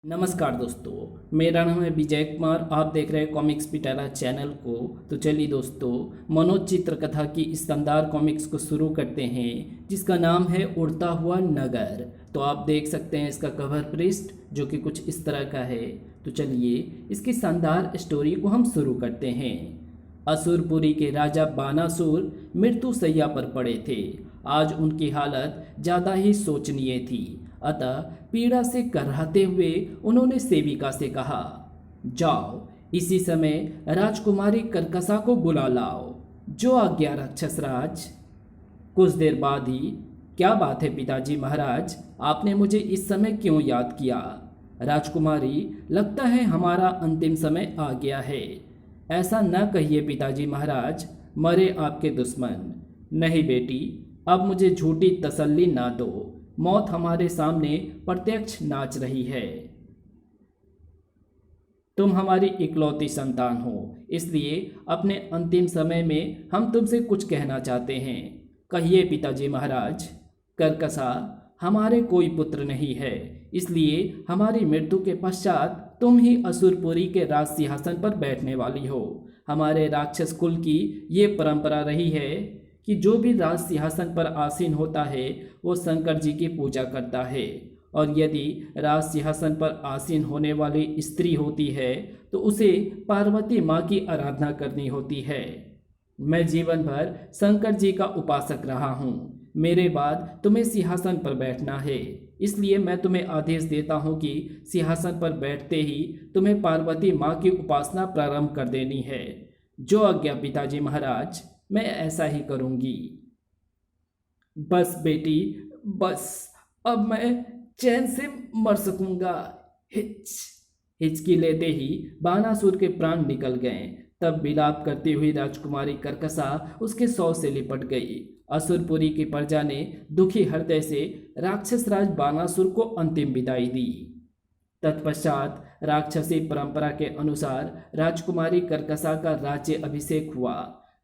नमस्कार दोस्तों, मेरा नाम है विजय कुमार। आप देख रहे हैं कॉमिक्स पिटारा चैनल को। तो चलिए दोस्तों, मनोज चित्रकथा की इस शानदार कॉमिक्स को शुरू करते हैं, जिसका नाम है उड़ता हुआ नगर। तो आप देख सकते हैं इसका कवर पृष्ठ, जो कि कुछ इस तरह का है। तो चलिए इसकी शानदार स्टोरी को हम शुरू करते हैं। असुरपुरी के राजा बानासुर मृत्यु शैया पर पड़े थे। आज उनकी हालत ज़्यादा ही शोचनीय थी। अतः पीड़ा से कराहते हुए उन्होंने सेविका से कहा, जाओ इसी समय राजकुमारी कर्कशा को बुला लाओ। जो आज्ञा राक्षस राज। कुछ देर बाद ही, क्या बात है पिताजी महाराज, आपने मुझे इस समय क्यों याद किया? राजकुमारी, लगता है हमारा अंतिम समय आ गया है। ऐसा न कहिए पिताजी महाराज, मरे आपके दुश्मन। नहीं बेटी, अब मुझे झूठी तसल्ली ना दो। मौत हमारे सामने प्रत्यक्ष नाच रही है। तुम हमारी इकलौती संतान हो, इसलिए अपने अंतिम समय में हम तुमसे कुछ कहना चाहते हैं। कहिए पिताजी महाराज। कर्कशा, हमारे कोई पुत्र नहीं है, इसलिए हमारी मृत्यु के पश्चात तुम ही असुरपुरी के राज सिंहासन पर बैठने वाली हो। हमारे राक्षस कुल की ये परंपरा रही है कि जो भी राज सिंहासन पर आसीन होता है वो शंकर जी की पूजा करता है, और यदि राज सिंहासन पर आसीन होने वाली स्त्री होती है तो उसे पार्वती माँ की आराधना करनी होती है। मैं जीवन भर शंकर जी का उपासक रहा हूँ। मेरे बाद तुम्हें सिंहासन पर बैठना है, इसलिए मैं तुम्हें आदेश देता हूँ कि सिंहासन पर बैठते ही तुम्हें पार्वती माँ की उपासना प्रारंभ कर देनी है। जो आज्ञा पिताजी महाराज, मैं ऐसा ही करूँगी। बस बेटी, बस, अब मैं चैन से मर सकूंगा। हिच हिचकी लेते ही बानासुर के प्राण निकल गए। तब विलाप करती हुई राजकुमारी कर्कशा उसके शव से लिपट गई। असुरपुरी की प्रजा ने दुखी हृदय से राक्षस राज बानासुर को अंतिम विदाई दी। तत्पश्चात राक्षसी परंपरा के अनुसार राजकुमारी कर्कशा का राज्य अभिषेक हुआ।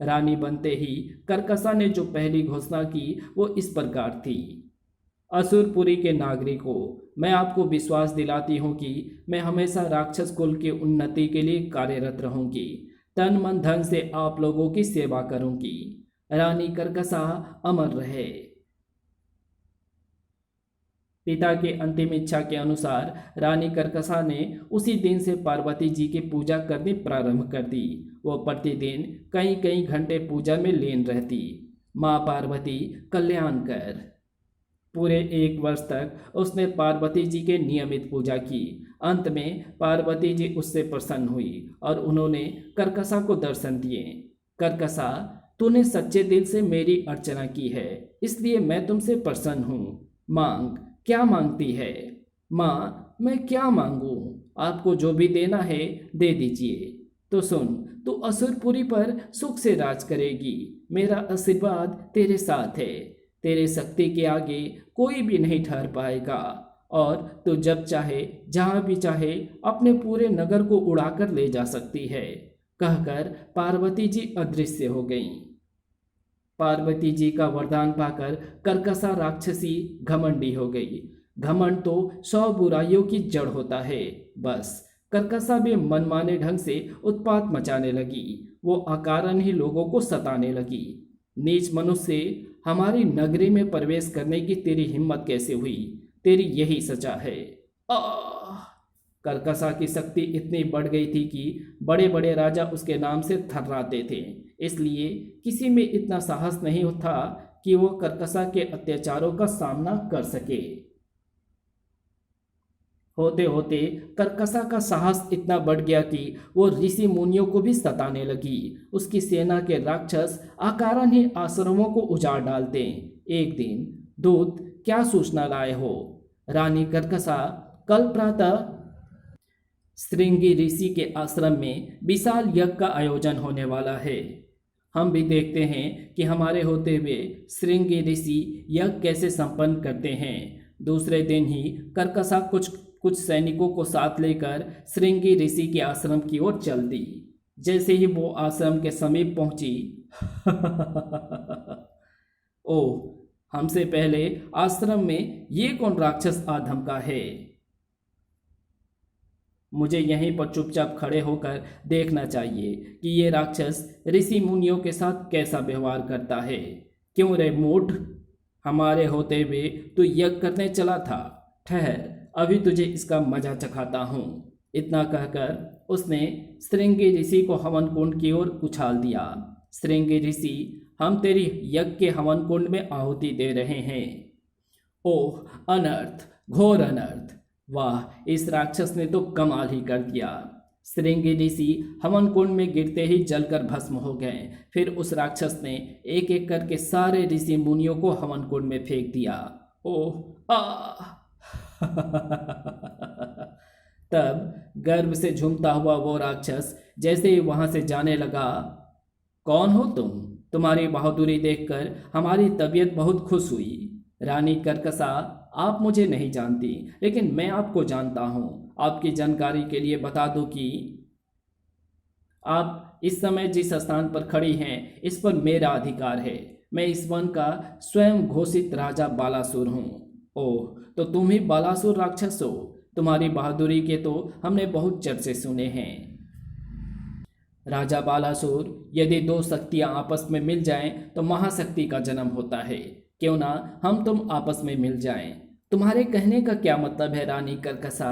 रानी बनते ही कर्कशा ने जो पहली घोषणा की वो इस प्रकार थी, असुरपुरी के नागरिकों, मैं आपको विश्वास दिलाती हूँ कि मैं हमेशा राक्षस कुल की उन्नति के लिए कार्यरत रहूंगी। तन मन धन से आप लोगों की सेवा करूंगी। रानी कर्कशा अमर रहे। पिता की अंतिम इच्छा के अनुसार रानी कर्कशा ने उसी दिन से पार्वती जी की पूजा करनी प्रारंभ कर दी। वो प्रतिदिन कई कई घंटे पूजा में लीन रहती। माँ पार्वती कल्याण कर। पूरे 1 वर्ष तक उसने पार्वती जी के नियमित पूजा की। अंत में पार्वती जी उससे प्रसन्न हुई और उन्होंने कर्कशा को दर्शन दिए। कर्कशा, तूने सच्चे दिल से मेरी अर्चना की है, इसलिए मैं तुमसे प्रसन्न हूँ। मांग, क्या मांगती है? माँ, मैं क्या मांगू? आपको जो भी देना है दे दीजिए। तो सुन, तू असुरपुरी पर सुख से राज करेगी। मेरा आशीर्वाद तेरे साथ है। तेरे शक्ति के आगे कोई भी नहीं ठहर पाएगा, और तू जब चाहे जहाँ भी चाहे अपने पूरे नगर को उड़ाकर ले जा सकती है। कहकर पार्वती जी अदृश्य हो गईं। पार्वती जी का वरदान पाकर कर्कशा राक्षसी घमंडी हो गई। घमंड तो 100 बुराइयों की जड़ होता है। बस कर्कशा भी मनमाने ढंग से उत्पात मचाने लगी। वो अकारण ही लोगों को सताने लगी। नीच मनुष्य, हमारी नगरी में प्रवेश करने की तेरी हिम्मत कैसे हुई? तेरी यही सजा है। आह! कर्कशा की शक्ति इतनी बढ़ गई थी कि बड़े बड़े राजा उसके नाम से थर्राते थे। इसलिए किसी में इतना साहस नहीं था कि वो कर्कशा के अत्याचारों का सामना कर सके। होते होते कर्कशा का साहस इतना बढ़ गया कि वो ऋषि मुनियों को भी सताने लगी। उसकी सेना के राक्षस अकारण ही आश्रमों को उजाड़ डालते। एक दिन, दूत, क्या सूचना लाए हो? रानी कर्कशा, कल प्रातः श्रृंगी ऋषि के आश्रम में विशाल यज्ञ का आयोजन होने वाला है। हम भी देखते हैं कि हमारे होते हुए श्रृंगी ऋषि यज्ञ कैसे संपन्न करते हैं। दूसरे दिन ही कर्कशा कुछ सैनिकों को साथ लेकर श्रृंगी ऋषि के आश्रम की ओर चल दी। जैसे ही वो आश्रम के समीप पहुंची ओह, हमसे पहले आश्रम में ये कौन राक्षस आ धमका है? मुझे यहीं पर चुपचाप खड़े होकर देखना चाहिए कि ये राक्षस ऋषि मुनियों के साथ कैसा व्यवहार करता है। क्यों रे मूढ़, हमारे होते हुए तू यज्ञ करने चला था। ठहर, अभी तुझे इसका मजा चखाता हूँ। इतना कहकर उसने श्रृंगी ऋषि को हवन कुंड की ओर उछाल दिया। श्रृंगी ऋषि, हम तेरी यज्ञ के हवन कुंड में आहुति दे रहे हैं। ओह अनर्थ, घोर अनर्थ! वाह, इस राक्षस ने तो कमाल ही कर दिया। श्रृंगी ऋषि हवन कुंड में गिरते ही जलकर भस्म हो गए। फिर उस राक्षस ने एक एक करके सारे ऋषि मुनियों को हवन कुंड में फेंक दिया। ओह आ तब गर्व से झूमता हुआ वो राक्षस जैसे ही वहां से जाने लगा, कौन हो तुम? तुम्हारी बहादुरी देखकर हमारी तबीयत बहुत खुश हुई। रानी कर्कसा, आप मुझे नहीं जानती, लेकिन मैं आपको जानता हूँ। आपकी जानकारी के लिए बता दूं कि आप इस समय जिस स्थान पर खड़ी हैं, इस पर मेरा अधिकार है। मैं इस वन का स्वयं घोषित राजा बालासुर हूँ। ओह, तो तुम ही बालासुर राक्षस हो? तुम्हारी बहादुरी के तो हमने बहुत चर्चे सुने हैं। राजा बालासुर, यदि दो शक्तियां आपस में मिल जाएं तो महाशक्ति का जन्म होता है। क्यों ना हम तुम आपस में मिल जाएं? तुम्हारे कहने का क्या मतलब है रानी कर्कसा?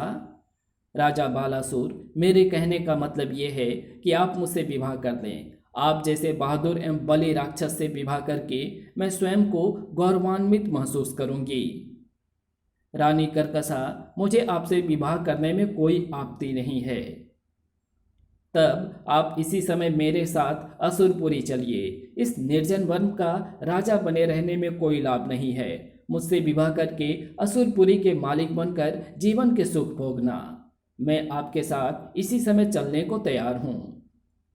राजा बालासुर, मेरे कहने का मतलब ये है कि आप मुझसे विवाह कर लें। आप जैसे बहादुर एवं बली राक्षस से विवाह करके मैं स्वयं को गौरवान्वित महसूस करूंगी। रानी कर्कसा, मुझे आपसे विवाह करने में कोई आपत्ति नहीं है। तब आप इसी समय मेरे साथ असुरपुरी चलिए। इस निर्जन वन का राजा बने रहने में कोई लाभ नहीं है। मुझसे विवाह करके असुरपुरी के मालिक बनकर जीवन के सुख भोगना। मैं आपके साथ इसी समय चलने को तैयार हूँ।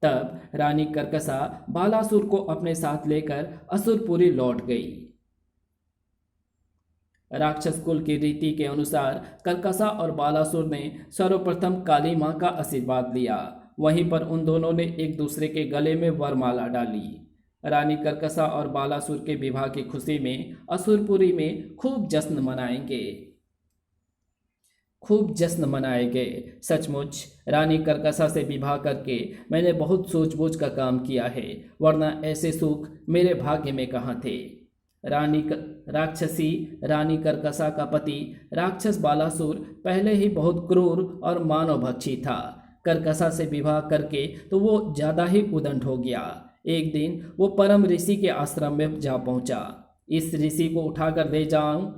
तब रानी कर्कसा बालासुर को अपने साथ लेकर असुरपुरी लौट गई। राक्षस कुल की रीति के अनुसार कर्कसा और बालासुर ने सर्वप्रथम काली मां का आशीर्वाद लिया। वहीं पर उन दोनों ने एक दूसरे के गले में वरमाला डाली। रानी कर्कसा और बालासुर के विवाह की खुशी में असुरपुरी में खूब जश्न मनाए गए। सचमुच रानी कर्कसा से विवाह करके मैंने बहुत सूझबूझ का काम किया है, वरना ऐसे सुख मेरे भाग्य में कहाँ थे। राक्षसी रानी कर्कसा का पति राक्षस बालासुर पहले ही बहुत क्रूर और मानवभक्षी था। कर्कसा से विवाह करके तो वो ज़्यादा ही उदंड हो गया। एक दिन वो परम ऋषि के आश्रम में जा पहुंचा। इस ऋषि को उठाकर ले जाऊं,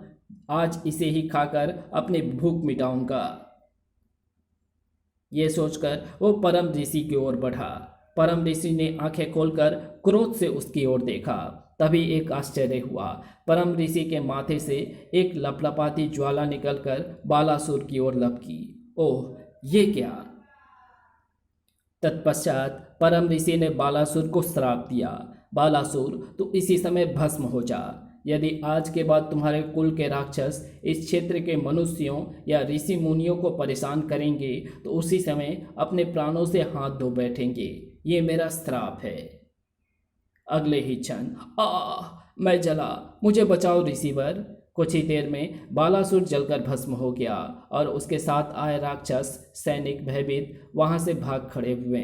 आज इसे ही खाकर अपनी भूख मिटाऊंगा। ये सोचकर वो परम ऋषि की ओर बढ़ा। परम ऋषि ने आंखें खोलकर क्रोध से उसकी ओर देखा। तभी एक आश्चर्य हुआ। परम ऋषि के माथे से एक लपलपाती ज्वाला निकलकर बालासुर की ओर लपकी। ओह, ये क्या! तत्पश्चात परम ऋषि ने बालासुर को श्राप दिया, बालासुर तू इसी समय भस्म हो जा। यदि आज के बाद तुम्हारे कुल के राक्षस इस क्षेत्र के मनुष्यों या ऋषि मुनियों को परेशान करेंगे तो उसी समय अपने प्राणों से हाथ धो बैठेंगे। ये मेरा श्राप है। अगले ही क्षण मैं जला, मुझे बचाओ ऋषिवर। कुछ ही देर में बालासुर जलकर भस्म हो गया और उसके साथ आए राक्षस सैनिक भयभीत वहां से भाग खड़े हुए।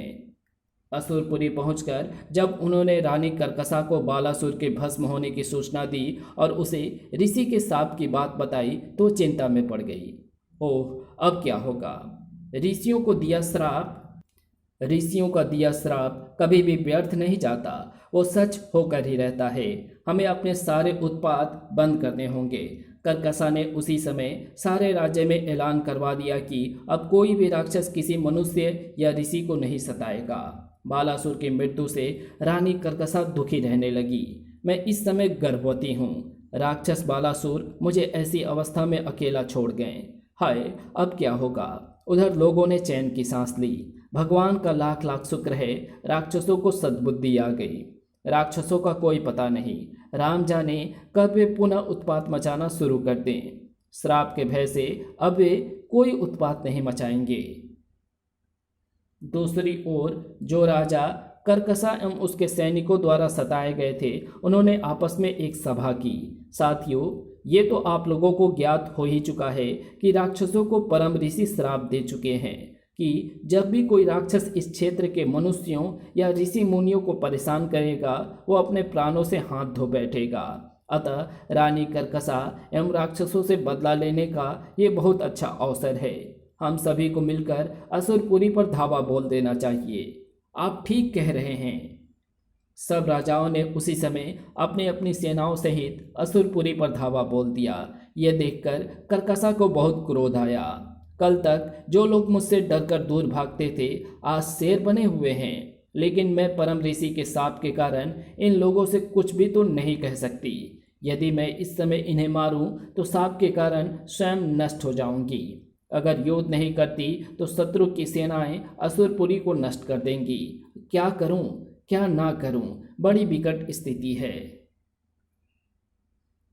असुरपुरी पहुंचकर जब उन्होंने रानी कर्कसा को बालासुर के भस्म होने की सूचना दी और उसे ऋषि के शाप की बात बताई तो चिंता में पड़ गई। ओह, अब क्या होगा? ऋषियों का दिया श्राप कभी भी व्यर्थ नहीं जाता, वो सच होकर ही रहता है। हमें अपने सारे उत्पात बंद करने होंगे। कर्कसा ने उसी समय सारे राज्य में ऐलान करवा दिया कि अब कोई भी राक्षस किसी मनुष्य या ऋषि को नहीं सताएगा। बालासुर की मृत्यु से रानी कर्कसा दुखी रहने लगी। मैं इस समय गर्भवती हूँ। राक्षस बालासुर मुझे ऐसी अवस्था में अकेला छोड़ गए। हाय, अब क्या होगा? उधर लोगों ने चैन की सांस ली। भगवान का लाख लाख शुक्र है, राक्षसों को सद्बुद्धि आ गई। राक्षसों का कोई पता नहीं, राम जाने कब वे पुनः उत्पात मचाना शुरू कर दें। श्राप के भय से अब वे कोई उत्पात नहीं मचाएंगे। दूसरी ओर जो राजा कर्कसा एवं उसके सैनिकों द्वारा सताए गए थे, उन्होंने आपस में एक सभा की। साथियों, ये तो आप लोगों को ज्ञात हो ही चुका है कि राक्षसों को परम ऋषि श्राप दे चुके हैं। कि जब भी कोई राक्षस इस क्षेत्र के मनुष्यों या ऋषि मुनियों को परेशान करेगा वो अपने प्राणों से हाथ धो बैठेगा। अतः रानी कर्कशा एवं राक्षसों से बदला लेने का ये बहुत अच्छा अवसर है। हम सभी को मिलकर असुरपुरी पर धावा बोल देना चाहिए। आप ठीक कह रहे हैं। सब राजाओं ने उसी समय अपनी अपनी सेनाओं सहित असुरपुरी पर धावा बोल दिया। यह देखकर कर्कशा को बहुत क्रोध आया। कल तक जो लोग मुझसे डरकर दूर भागते थे आज शेर बने हुए हैं, लेकिन मैं परम ऋषि के शाप के कारण इन लोगों से कुछ भी तो नहीं कह सकती। यदि मैं इस समय इन्हें मारूं तो शाप के कारण स्वयं नष्ट हो जाऊंगी। अगर युद्ध नहीं करती तो शत्रु की सेनाएं असुरपुरी को नष्ट कर देंगी। क्या करूं, क्या ना करूं, बड़ी विकट स्थिति है।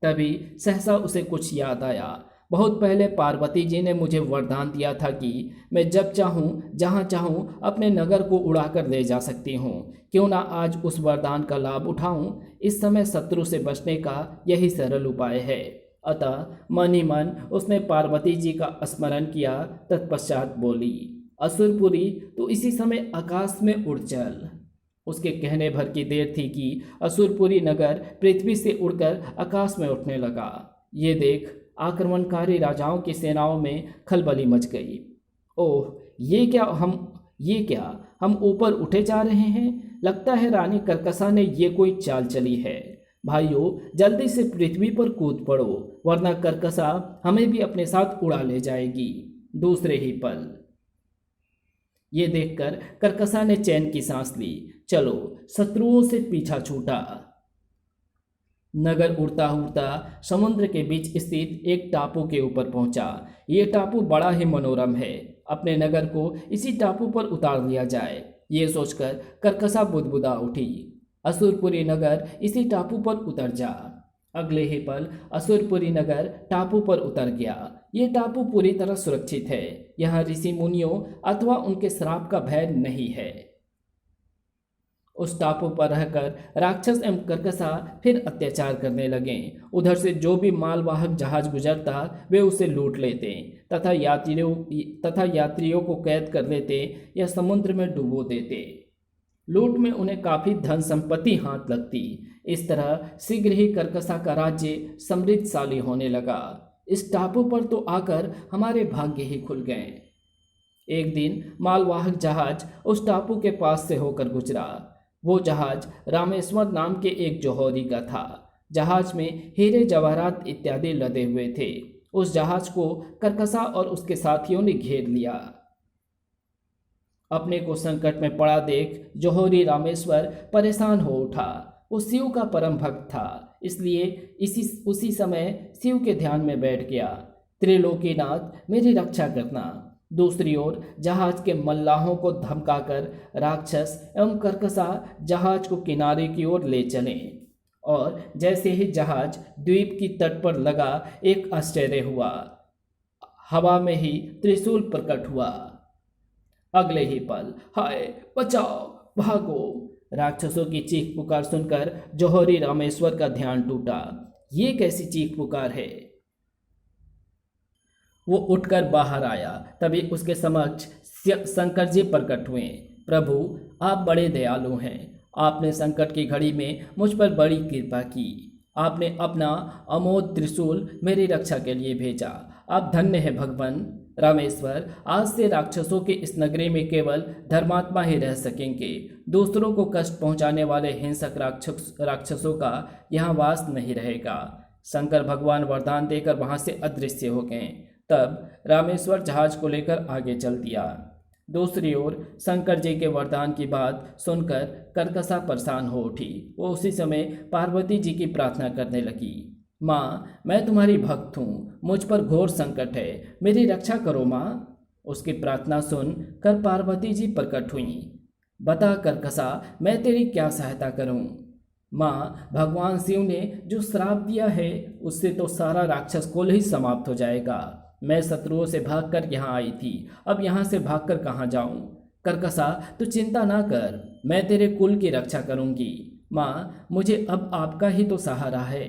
तभी सहसा उसे कुछ याद आया। बहुत पहले पार्वती जी ने मुझे वरदान दिया था कि मैं जब चाहूं जहां चाहूं अपने नगर को उड़ाकर ले जा सकती हूं। क्यों ना आज उस वरदान का लाभ उठाऊं। इस समय शत्रु से बचने का यही सरल उपाय है। अतः मन ही मन उसने पार्वती जी का स्मरण किया। तत्पश्चात बोली, असुरपुरी तो इसी समय आकाश में उड़ चल। उसके कहने भर की देर थी कि असुरपुरी नगर पृथ्वी से उड़कर आकाश में उठने लगा। ये देख आक्रमणकारी राजाओं की सेनाओं में खलबली मच गई। ओह, ये क्या हम ऊपर उठे जा रहे हैं। लगता है रानी कर्कशा ने ये कोई चाल चली है। भाइयों, जल्दी से पृथ्वी पर कूद पड़ो, वरना कर्कशा हमें भी अपने साथ उड़ा ले जाएगी। दूसरे ही पल ये देखकर कर्कशा ने चैन की सांस ली। चलो, शत्रुओं से पीछा छूटा। नगर उड़ता उड़ता समुद्र के बीच स्थित एक टापू के ऊपर पहुंचा। ये टापू बड़ा ही मनोरम है। अपने नगर को इसी टापू पर उतार लिया जाए, ये सोचकर कर्कशा बुदबुदा उठी। असुरपुरी नगर इसी टापू पर उतर जा। अगले ही पल असुरपुरी नगर टापू पर उतर गया। ये टापू पूरी तरह सुरक्षित है। यहाँ ऋषि मुनियों अथवा उनके श्राप का भय नहीं है। उस टापू पर रहकर राक्षस एवं कर्कशा फिर अत्याचार करने लगे। उधर से जो भी मालवाहक जहाज गुजरता वे उसे लूट लेते तथा यात्रियों को कैद कर लेते या समुद्र में डुबो देते। लूट में उन्हें काफी धन संपत्ति हाथ लगती। इस तरह शीघ्र ही कर्कशा का राज्य समृद्धशाली होने लगा। इस टापू पर तो आकर हमारे भाग्य ही खुल गए। एक दिन मालवाहक जहाज उस टापू के पास से होकर गुजरा। वो जहाज रामेश्वर नाम के एक जौहरी का था। जहाज में हीरे जवाहरात इत्यादि लदे हुए थे। उस जहाज को कर्कशा और उसके साथियों ने घेर लिया। अपने को संकट में पड़ा देख जौहरी रामेश्वर परेशान हो उठा। वो शिव का परम भक्त था, इसलिए उसी समय शिव के ध्यान में बैठ गया। त्रिलोकीनाथ, मेरी रक्षा करना। दूसरी ओर जहाज के मल्लाहों को धमकाकर राक्षस एवं कर्कशा जहाज को किनारे की ओर ले चले और जैसे ही जहाज द्वीप की तट पर लगा एक आश्चर्य हुआ। हवा में ही त्रिशूल प्रकट हुआ। अगले ही पल, हाय बचाओ, भागो। राक्षसों की चीख पुकार सुनकर जौहरी रामेश्वर का ध्यान टूटा। ये कैसी चीख पुकार है। वो उठकर बाहर आया। तभी उसके समक्ष शंकर जी प्रकट हुए। प्रभु, आप बड़े दयालु हैं। आपने संकट की घड़ी में मुझ पर बड़ी कृपा की। आपने अपना अमोघ त्रिशूल मेरी रक्षा के लिए भेजा। आप धन्य हैं भगवान रामेश्वर। आज से राक्षसों के इस नगरी में केवल धर्मात्मा ही रह सकेंगे। दूसरों को कष्ट पहुंचाने वाले हिंसक राक्षसों का यहाँ वास नहीं रहेगा। शंकर भगवान वरदान देकर वहां से अदृश्य हो गए। तब रामेश्वर जहाज को लेकर आगे चल दिया। दूसरी ओर शंकर जी के वरदान की बात सुनकर कर्कशा परेशान हो उठी। वो उसी समय पार्वती जी की प्रार्थना करने लगी। माँ, मैं तुम्हारी भक्त हूँ, मुझ पर घोर संकट है, मेरी रक्षा करो माँ। उसकी प्रार्थना सुन कर पार्वती जी प्रकट हुई। बता कर्कशा, मैं तेरी क्या सहायता करूँ। माँ, भगवान शिव ने जो श्राप दिया है उससे तो सारा राक्षस कुल ही समाप्त हो जाएगा। मैं शत्रुओं से भागकर यहाँ आई थी, अब यहाँ से भागकर कहाँ जाऊँ। कर्कशा, तू चिंता ना कर, मैं तेरे कुल की रक्षा करूँगी। माँ, मुझे अब आपका ही तो सहारा है।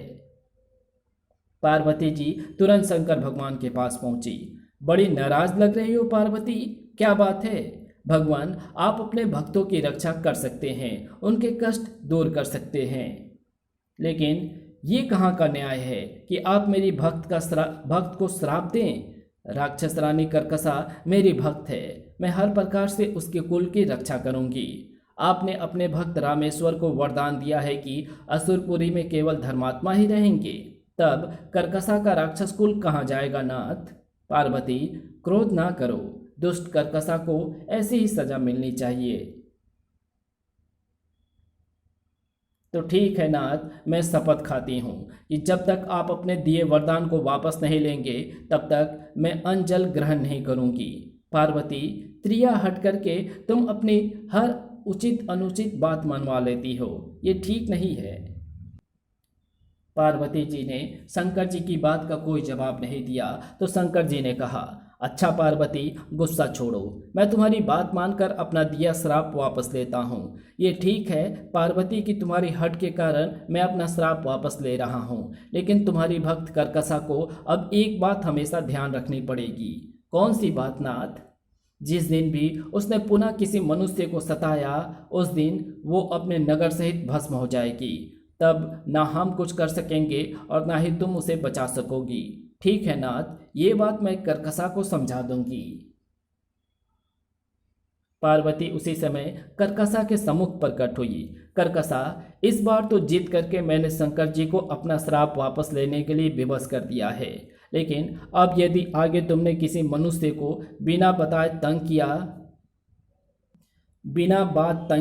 पार्वती जी तुरंत शंकर भगवान के पास पहुंची। बड़ी नाराज लग रही हो पार्वती, क्या बात है? भगवान, आप अपने भक्तों की रक्षा कर सकते हैं, उनके कष्ट दूर कर सकते हैं, लेकिन ये कहाँ का न्याय है कि आप मेरी भक्त को श्राप दें? राक्षस रानी कर्कसा मेरी भक्त है, मैं हर प्रकार से उसके कुल की रक्षा करूंगी। आपने अपने भक्त रामेश्वर को वरदान दिया है कि असुरपुरी में केवल धर्मात्मा ही रहेंगे, तब कर्कसा का राक्षस कुल कहाँ जाएगा नाथ? पार्वती, क्रोध ना करो, दुष्ट कर्कसा को ऐसी ही सजा मिलनी चाहिए। तो ठीक है नाथ, मैं शपथ खाती हूँ कि जब तक आप अपने दिए वरदान को वापस नहीं लेंगे तब तक मैं अन्न जल ग्रहण नहीं करूँगी। पार्वती, त्रिया हट करके तुम अपनी हर उचित अनुचित बात मनवा लेती हो, ये ठीक नहीं है। पार्वती जी ने शंकर जी की बात का कोई जवाब नहीं दिया तो शंकर जी ने कहा, अच्छा पार्वती, गुस्सा छोड़ो, मैं तुम्हारी बात मानकर अपना दिया श्राप वापस लेता हूँ। ये ठीक है पार्वती कि तुम्हारी हट के कारण मैं अपना श्राप वापस ले रहा हूँ, लेकिन तुम्हारी भक्त कर्कसा को अब एक बात हमेशा ध्यान रखनी पड़ेगी। कौन सी बात नाथ? जिस दिन भी उसने पुनः किसी मनुष्य को सताया उस दिन वो अपने नगर सहित भस्म हो जाएगी। तब ना हम कुछ कर सकेंगे और ना ही तुम उसे बचा सकोगी। ठीक है नाथ, ये बात मैं कर्कसा को समझा दूंगी। पार्वती उसी समय कर्कसा के सम्मुख प्रकट हुई। कर्कसा, इस बार तो जीत करके मैंने शंकर जी को अपना श्राप वापस लेने के लिए विवश कर दिया है, लेकिन अब यदि आगे तुमने किसी मनुष्य को बिना बात तंग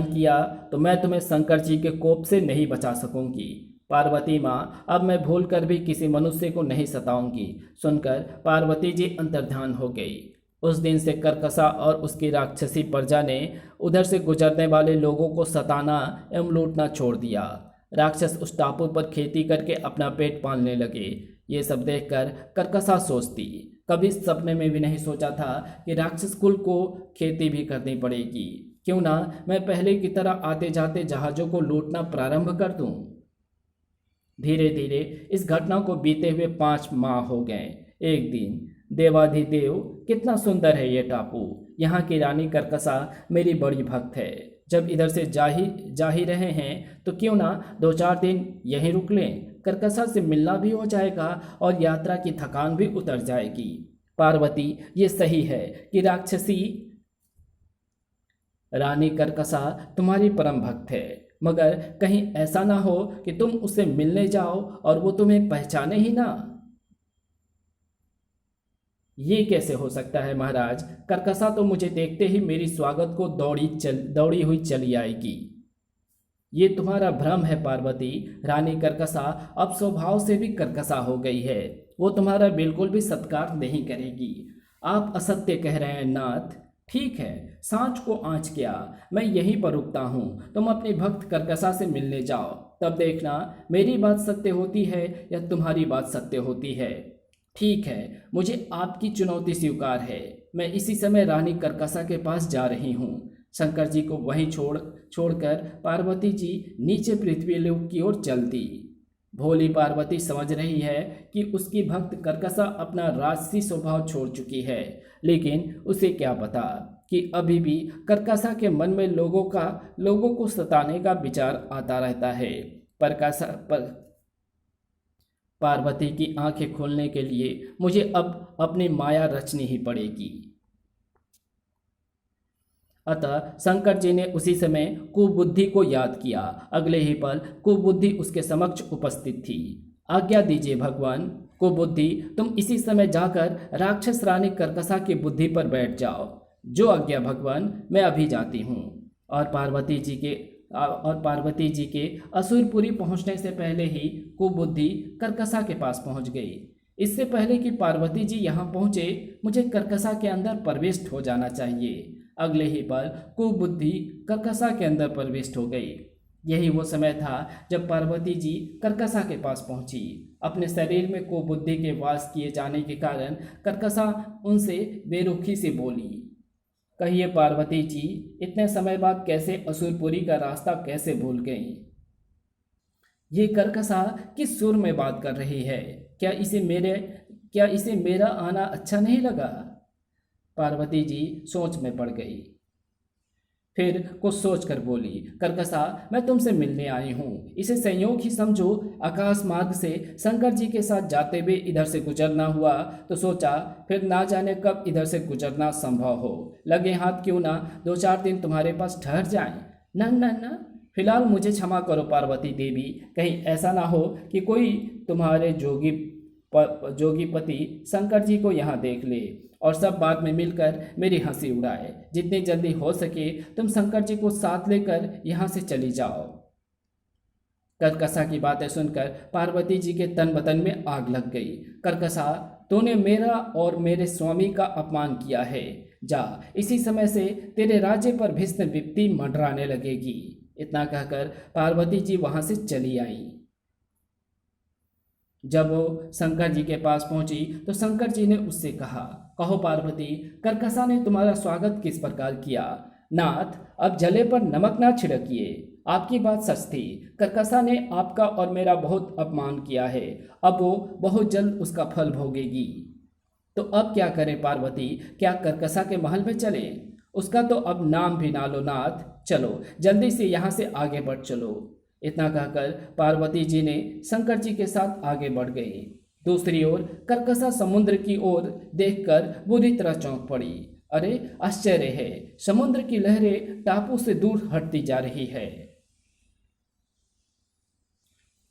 किया तो मैं तुम्हें शंकर जी के कोप से नहीं बचा सकूंगी। पार्वती माँ, अब मैं भूल कर भी किसी मनुष्य को नहीं सताऊंगी। सुनकर पार्वती जी अंतर्ध्यान हो गई। उस दिन से कर्कसा और उसकी राक्षसी प्रजा ने उधर से गुजरने वाले लोगों को सताना एवं लूटना छोड़ दिया। राक्षस उस टापू पर खेती करके अपना पेट पालने लगे। ये सब देखकर कर्कसा सोचती, कभी सपने में भी नहीं सोचा था कि राक्षस कुल को खेती भी करनी पड़ेगी। क्यों ना मैं पहले की तरह आते जाते जहाज़ों को लूटना प्रारंभ कर दूं। धीरे धीरे इस घटना को बीते हुए 5 माह हो गए। एक दिन, देवाधिदेव, कितना सुंदर है ये टापू, यहाँ की रानी कर्कसा मेरी बड़ी भक्त है। जब इधर से जा ही रहे हैं तो क्यों ना 2-4 दिन यहीं रुक लें, कर्कसा से मिलना भी हो जाएगा और यात्रा की थकान भी उतर जाएगी। पार्वती, ये सही है कि राक्षसी रानी कर्कसा तुम्हारी परम भक्त है, मगर कहीं ऐसा ना हो कि तुम उससे मिलने जाओ और वो तुम्हें पहचाने ही ना। ये कैसे हो सकता है महाराज? कर्कसा तो मुझे देखते ही मेरी स्वागत को दौड़ी हुई चली आएगी। ये तुम्हारा भ्रम है पार्वती। रानी कर्कसा अब स्वभाव से भी कर्कसा हो गई है, वो तुम्हारा बिल्कुल भी सत्कार नहीं करेगी। आप असत्य कह रहे हैं नाथ। ठीक है, सांच को आँच क्या, मैं यहीं पर रुकता हूँ, तुम अपनी भक्त कर्कसा से मिलने जाओ, तब देखना मेरी बात सत्य होती है या तुम्हारी बात सत्य होती है। ठीक है, मुझे आपकी चुनौती स्वीकार है। मैं इसी समय रानी कर्कसा के पास जा रही हूँ। शंकर जी को वहीं छोड़कर पार्वती जी नीचे पृथ्वी लोक की ओर चल दी। भोली पार्वती समझ रही है कि उसकी भक्त कर्कसा अपना राजसी स्वभाव छोड़ चुकी है, लेकिन उसे क्या पता कि अभी भी कर्कसा के मन में लोगों को सताने का विचार आता रहता है। पार्वती की आंखें खोलने के लिए मुझे अब अपनी माया रचनी ही पड़ेगी। अतः शंकर जी ने उसी समय कुबुद्धि को याद किया। अगले ही पल कुबुद्धि उसके समक्ष उपस्थित थी। आज्ञा दीजिए भगवान। कुबुद्धि, तुम इसी समय जाकर राक्षस रानी कर्कसा की बुद्धि पर बैठ जाओ। जो आज्ञा भगवान, मैं अभी जाती हूँ। और पार्वती जी के असुरपुरी पहुँचने से पहले ही कुबुद्धि कर्कसा के पास पहुँच गई। इससे पहले कि पार्वती जी यहाँ पहुँचे, मुझे कर्कसा के अंदर प्रविष्ट हो जाना चाहिए। अगले ही पल कुबुद्धि कर्कसा के अंदर प्रविष्ट हो गई। यही वो समय था जब पार्वती जी कर्कसा के पास पहुंची। अपने शरीर में कुबुद्धि के वास किए जाने के कारण कर्कसा उनसे बेरुखी से बोली, कहिए पार्वती जी, इतने समय बाद कैसे असुरपुरी का रास्ता कैसे भूल गई? ये कर्कसा किस सुर में बात कर रही है? क्या इसे मेरा आना अच्छा नहीं लगा? पार्वती जी सोच में पड़ गई। फिर कुछ सोच कर बोली, कर्कसा, मैं तुमसे मिलने आई हूँ। इसे संयोग ही समझो। आकाश मार्ग से शंकर जी के साथ जाते हुए इधर से गुजरना हुआ तो सोचा फिर ना जाने कब इधर से गुजरना संभव हो। लगे हाथ क्यों ना 2-4 दिन तुम्हारे पास ठहर जाएं। न न न, फिलहाल मुझे क्षमा करो पार्वती देवी। कहीं ऐसा ना हो कि कोई तुम्हारे जोगी पति शंकर जी को यहाँ देख ले और सब बाद में मिलकर मेरी हंसी उड़ाए। जितनी जल्दी हो सके तुम शंकर जी को साथ लेकर यहाँ से चली जाओ। कर्कसा की बातें सुनकर पार्वती जी के तन बदन में आग लग गई। कर्कसा, तूने मेरा और मेरे स्वामी का अपमान किया है। जा, इसी समय से तेरे राज्य पर भीषण विपत्ति मंडराने लगेगी। इतना कहकर पार्वती जी वहां से चली आई। जब वो शंकर जी के पास पहुंची तो शंकर जी ने उससे कहा, कहो पार्वती, कर्कसा ने तुम्हारा स्वागत किस प्रकार किया। नाथ, अब जले पर नमक ना छिड़किए। आपकी बात सच थी। कर्कसा ने आपका और मेरा बहुत अपमान किया है। अब वो बहुत जल्द उसका फल भोगेगी। तो अब क्या करें पार्वती, क्या कर्कसा के महल में चले? उसका तो अब नाम भी ना लो नाथ। चलो जल्दी से यहाँ से आगे बढ़ चलो। इतना कहकर पार्वती जी ने शंकर जी के साथ आगे बढ़ गई। दूसरी ओर कर्कसा समुद्र की ओर देखकर बुरी तरह चौंक पड़ी। अरे आश्चर्य है, समुद्र की लहरें टापू से दूर हटती जा रही है।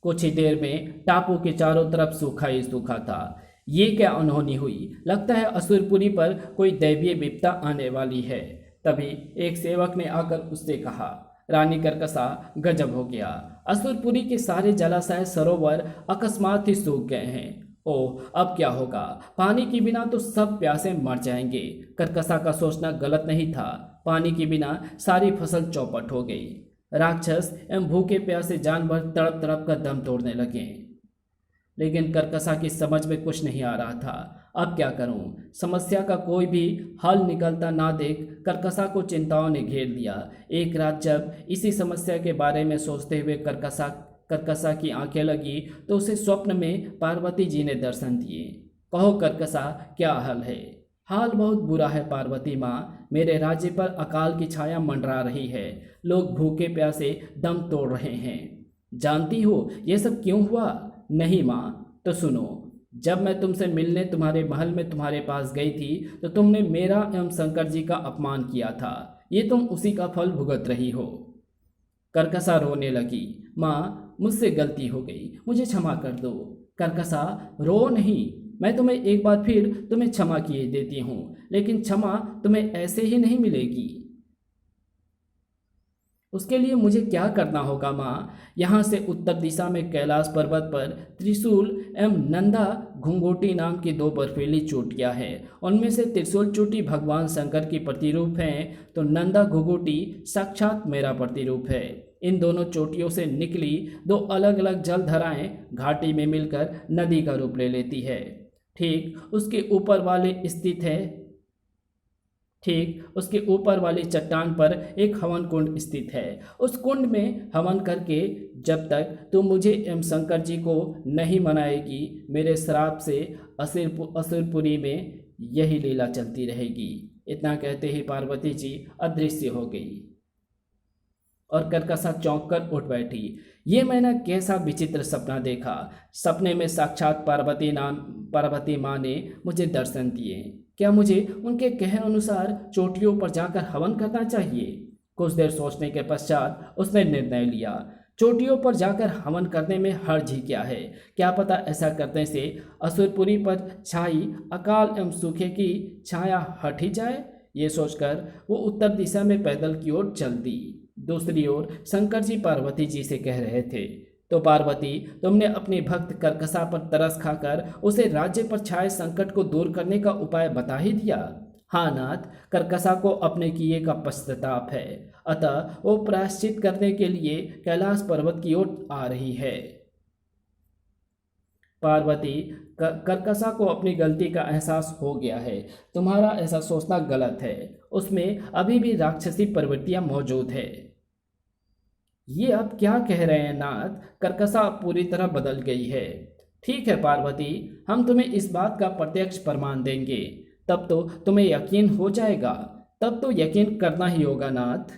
कुछ ही देर में टापू के चारों तरफ सूखा ही सूखा था। ये क्या अनहोनी हुई। लगता है असुरपुरी पर कोई दैवीय विपदा आने वाली है। तभी एक सेवक ने आकर उससे कहा, रानी कर्कसा, गजब हो गया। असुरपुरी के सारे जलाशय सरोवर अकस्मात ही सूख गए हैं। ओह, अब क्या होगा। पानी के बिना तो सब प्यासे मर जाएंगे। कर्कसा का सोचना गलत नहीं था। पानी के बिना सारी फसल चौपट हो गई। राक्षस एवं भूखे प्यासे जानवर तड़प तड़प कर दम तोड़ने लगे। लेकिन कर्कसा की समझ में कुछ नहीं आ रहा था। अब क्या करूं? समस्या का कोई भी हल निकलता ना देख कर्कसा को चिंताओं ने घेर लिया। एक रात जब इसी समस्या के बारे में सोचते हुए कर्कसा की आंखें लगी तो उसे स्वप्न में पार्वती जी ने दर्शन दिए। कहो कर्कसा, क्या हाल है? हाल बहुत बुरा है पार्वती माँ। मेरे राज्य पर अकाल की छाया मंडरा रही है। लोग भूखे प्यासे दम तोड़ रहे हैं। जानती हो ये सब क्यों हुआ? नहीं माँ, तो सुनो। जब मैं तुमसे मिलने तुम्हारे महल में तुम्हारे पास गई थी तो तुमने मेरा एवं शंकर जी का अपमान किया था। ये तुम उसी का फल भुगत रही हो। कर्कसा रोने लगी। माँ, मुझसे गलती हो गई, मुझे क्षमा कर दो। कर्कसा, रो नहीं। मैं तुम्हें एक बार फिर तुम्हें क्षमा किए देती हूँ, लेकिन क्षमा तुम्हें ऐसे ही नहीं मिलेगी। उसके लिए मुझे क्या करना होगा माँ? यहाँ से उत्तर दिशा में कैलाश पर्वत पर त्रिशूल एवं नंदा घुंघोटी नाम की 2 बर्फीली चोटियाँ हैं। उनमें से त्रिशूल चोटी भगवान शंकर की प्रतिरूप है तो नंदा घुंघोटी साक्षात मेरा प्रतिरूप है। इन दोनों चोटियों से निकली 2 अलग अलग जलधाराएं घाटी में मिलकर नदी का रूप ले लेती है। ठीक उसके ऊपर वाली चट्टान पर एक हवन कुंड स्थित है। उस कुंड में हवन करके जब तक तुम मुझे एवं शंकर जी को नहीं मनाएगी, मेरे श्राप से असुरपुरी में यही लीला चलती रहेगी। इतना कहते ही पार्वती जी अदृश्य हो गई और कर्कसा चौंक कर उठ बैठी। ये मैंने कैसा विचित्र सपना देखा। सपने में साक्षात पार्वती माँ ने मुझे दर्शन दिए। क्या मुझे उनके कहे अनुसार चोटियों पर जाकर हवन करना चाहिए? कुछ देर सोचने के पश्चात उसने निर्णय लिया, चोटियों पर जाकर हवन करने में हर्ज ही क्या है। क्या पता ऐसा करने से असुरपुरी पर छाई अकाल एवं सूखे की छाया हट ही जाए। ये सोचकर वो उत्तर दिशा में पैदल की ओर चल दी। दूसरी ओर शंकर जी पार्वती जी से कह रहे थे, तो पार्वती, तुमने अपने भक्त कर्कसा पर तरस खाकर उसे राज्य पर छाए संकट को दूर करने का उपाय बता ही दिया। हाँ नाथ, कर्कसा को अपने किए का पश्चाताप है, अतः वो प्रायश्चित करने के लिए कैलाश पर्वत की ओर आ रही है। पार्वती, कर्कसा को अपनी गलती का एहसास हो गया है। तुम्हारा ऐसा सोचना गलत है। उसमें अभी भी राक्षसी प्रवृत्तियां मौजूद है। ये आप क्या कह रहे हैं नाथ? कर्कसा पूरी तरह बदल गई है। ठीक है पार्वती, हम तुम्हें इस बात का प्रत्यक्ष प्रमाण देंगे। तब तो तुम्हें यकीन हो जाएगा। तब तो यकीन करना ही होगा नाथ।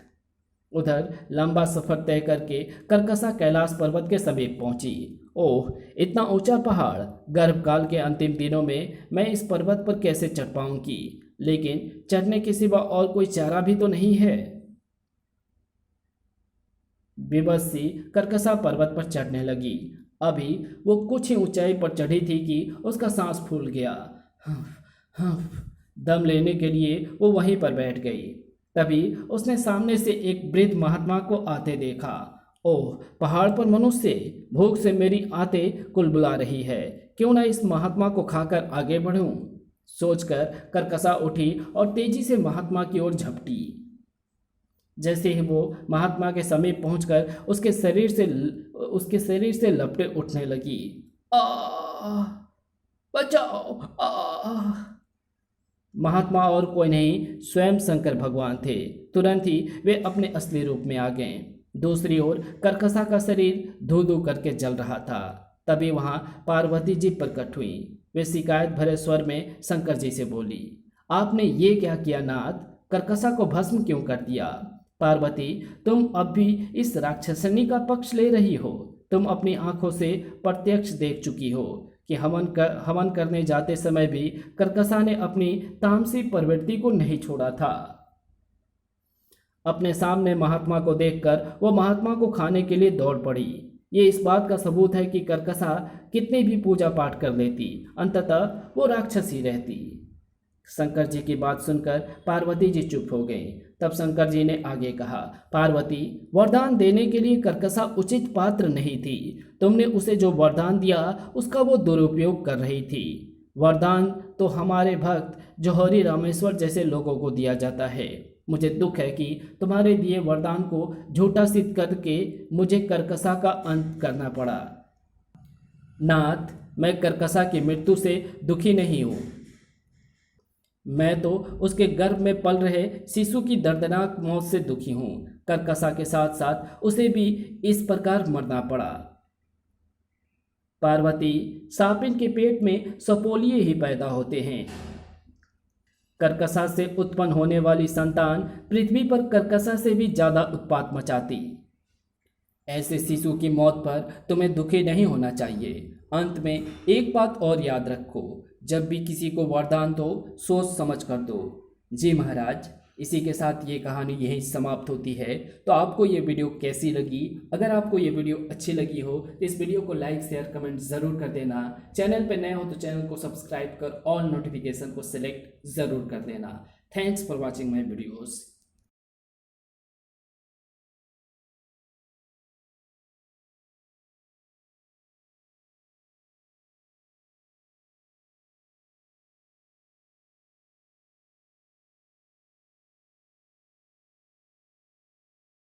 उधर लंबा सफर तय करके कर्कसा कैलाश पर्वत के समीप पहुंची। ओह, इतना ऊंचा पहाड़! गर्भकाल के अंतिम दिनों में मैं इस पर्वत पर कैसे चढ़ पाऊंगी? लेकिन चढ़ने के सिवा और कोई चारा भी तो नहीं है। विवश सी कर्कसा पर्वत पर चढ़ने लगी। अभी वो कुछ ही ऊंचाई पर चढ़ी थी कि उसका सांस फूल गया। दम लेने के लिए वो वहीं पर बैठ गई। तभी उसने सामने से एक वृद्ध महात्मा को आते देखा। ओह, पहाड़ पर मनुष्य! भूख से मेरी आंतें कुलबुला रही है। क्यों ना इस महात्मा को खाकर आगे बढ़ूं? सोचकर कर्कसा उठी और तेजी से महात्मा की ओर झपटी। जैसे ही वो महात्मा के समीप पहुंचकर उसके शरीर से लपटें उठने लगी। आ बचाओ! महात्मा और कोई नहीं, स्वयं शंकर भगवान थे। तुरंत ही वे अपने असली रूप में आ गए। दूसरी ओर कर्कसा का शरीर धू धू करके जल रहा था। तभी वहां पार्वती जी प्रकट हुई। वे शिकायत भरे स्वर में शंकर जी से बोली, आपने ये क्या किया नाथ? कर्कसा को भस्म क्यों कर दिया? पार्वती, तुम अब भी इस राक्षसनी का पक्ष ले रही हो। तुम अपनी आंखों से प्रत्यक्ष देख चुकी हो कि हवन करने जाते समय भी कर्कसा ने अपनी तामसी प्रवृत्ति को नहीं छोड़ा था। अपने सामने महात्मा को देखकर वो महात्मा को खाने के लिए दौड़ पड़ी। ये इस बात का सबूत है कि कर्कसा कितनी भी पूजा पाठ कर लेती, अंततः वो राक्षस ही रहती। शंकर जी की बात सुनकर पार्वती जी चुप हो गई। तब शंकर जी ने आगे कहा, पार्वती, वरदान देने के लिए कर्कसा उचित पात्र नहीं थी। तुमने उसे जो वरदान दिया उसका वो दुरुपयोग कर रही थी। वरदान तो हमारे भक्त जौहरी रामेश्वर जैसे लोगों को दिया जाता है। मुझे दुख है कि तुम्हारे दिए वरदान को झूठा सिद्ध करके मुझे कर्कसा का अंत करना पड़ा। नाथ, मैं कर्कसा की मृत्यु से दुखी नहीं हूँ। मैं तो उसके गर्भ में पल रहे शिशु की दर्दनाक मौत से दुखी हूँ। कर्कसा के साथ साथ उसे भी इस प्रकार मरना पड़ा। पार्वती, सापिन के पेट में सपोलिए ही पैदा होते हैं। कर्कसा से उत्पन्न होने वाली संतान पृथ्वी पर कर्कसा से भी ज्यादा उत्पात मचाती। ऐसे शिशु की मौत पर तुम्हें दुखी नहीं होना चाहिए। अंत में एक बात और याद रखो, जब भी किसी को वरदान दो सोच समझ कर दो। जी महाराज, इसी के साथ ये कहानी यहीं समाप्त होती है। तो आपको ये वीडियो कैसी लगी? अगर आपको ये वीडियो अच्छी लगी हो तो इस वीडियो को लाइक शेयर कमेंट ज़रूर कर देना। चैनल पर नए हो तो चैनल को सब्सक्राइब कर ऑल नोटिफिकेशन को सिलेक्ट ज़रूर कर देना। Thanks for watching my videos.